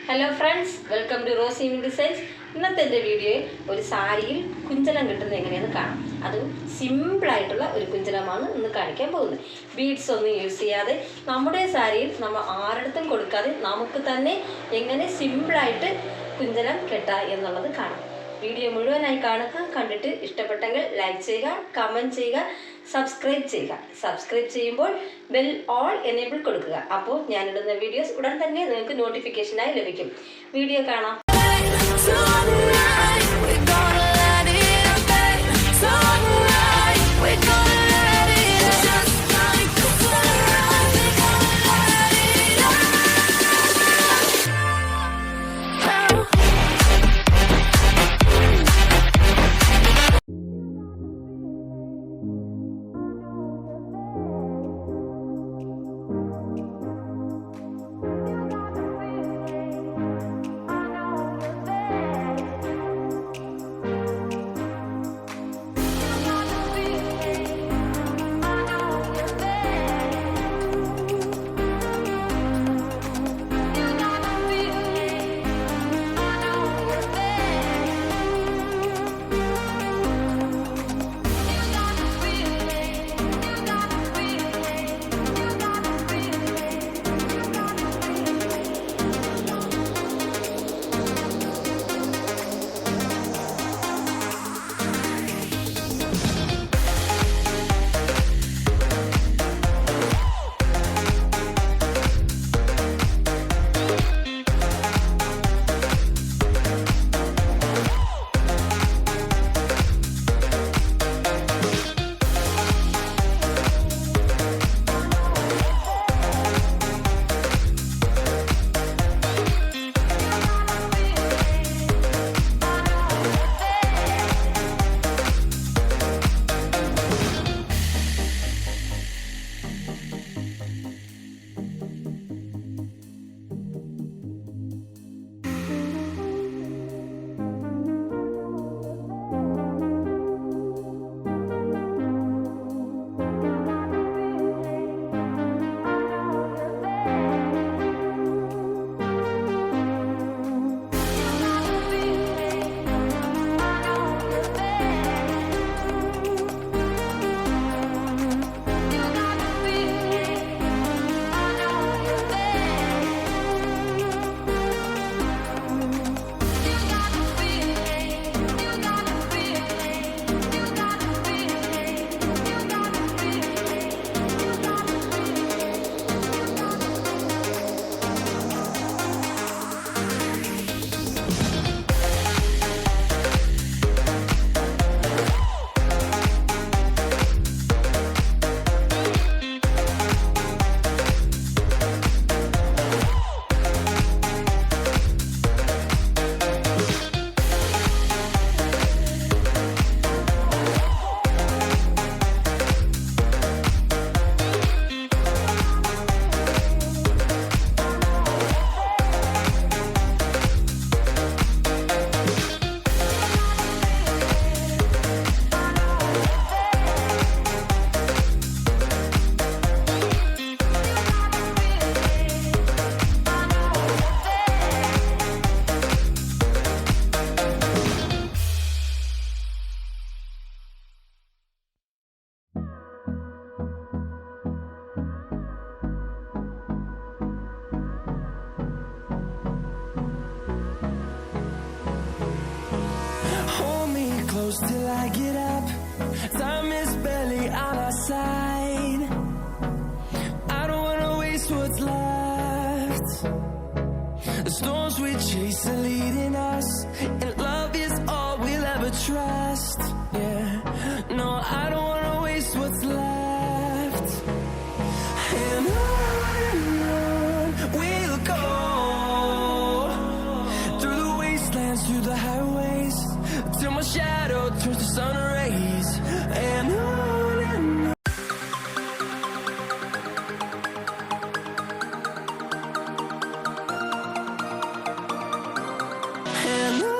Hello friends, welcome to Rose Designs. ഇന്നത്തെ എൻ്റെ വീഡിയോയിൽ ഒരു സാരിയിൽ കുഞ്ചലം കിട്ടുന്നത് എങ്ങനെയെന്ന് കാണാം. അതും സിമ്പിളായിട്ടുള്ള ഒരു കുഞ്ചലമാണ് ഇന്ന് കാണിക്കാൻ പോകുന്നത്. ബീഡ്സ് ഒന്നും യൂസ് ചെയ്യാതെ നമ്മുടെ സാരിയിൽ നമ്മൾ ആരുടെടുത്തും കൊടുക്കാതെ നമുക്ക് തന്നെ എങ്ങനെ സിമ്പിളായിട്ട് കുഞ്ചലം കെട്ടാം എന്നുള്ളത് കാണാം. വീഡിയോ മുഴുവനായി കാണുക. കണ്ടിട്ട് ഇഷ്ടപ്പെട്ടെങ്കിൽ ലൈക്ക് ചെയ്യുക, കമൻറ്റ് ചെയ്യുക, സബ്സ്ക്രൈബ് ചെയ്യുക. സബ്സ്ക്രൈബ് ചെയ്യുമ്പോൾ ബെൽ ഓൾ എനേബിൾ കൊടുക്കുക. അപ്പോൾ ഞാനിടുന്ന വീഡിയോസ് ഉടൻ തന്നെ നിങ്ങൾക്ക് നോട്ടിഫിക്കേഷനായി ലഭിക്കും. വീഡിയോ കാണാം. Till I get up, time is barely on our side. I don't wanna waste what's left. The storms we chase are leading us, and love is all we'll ever trust. Yeah, no, I don't wanna waste what's left. And on we'll go, through the wastelands, through the highways, till my shadow turns to sun rays. And on and on. And on.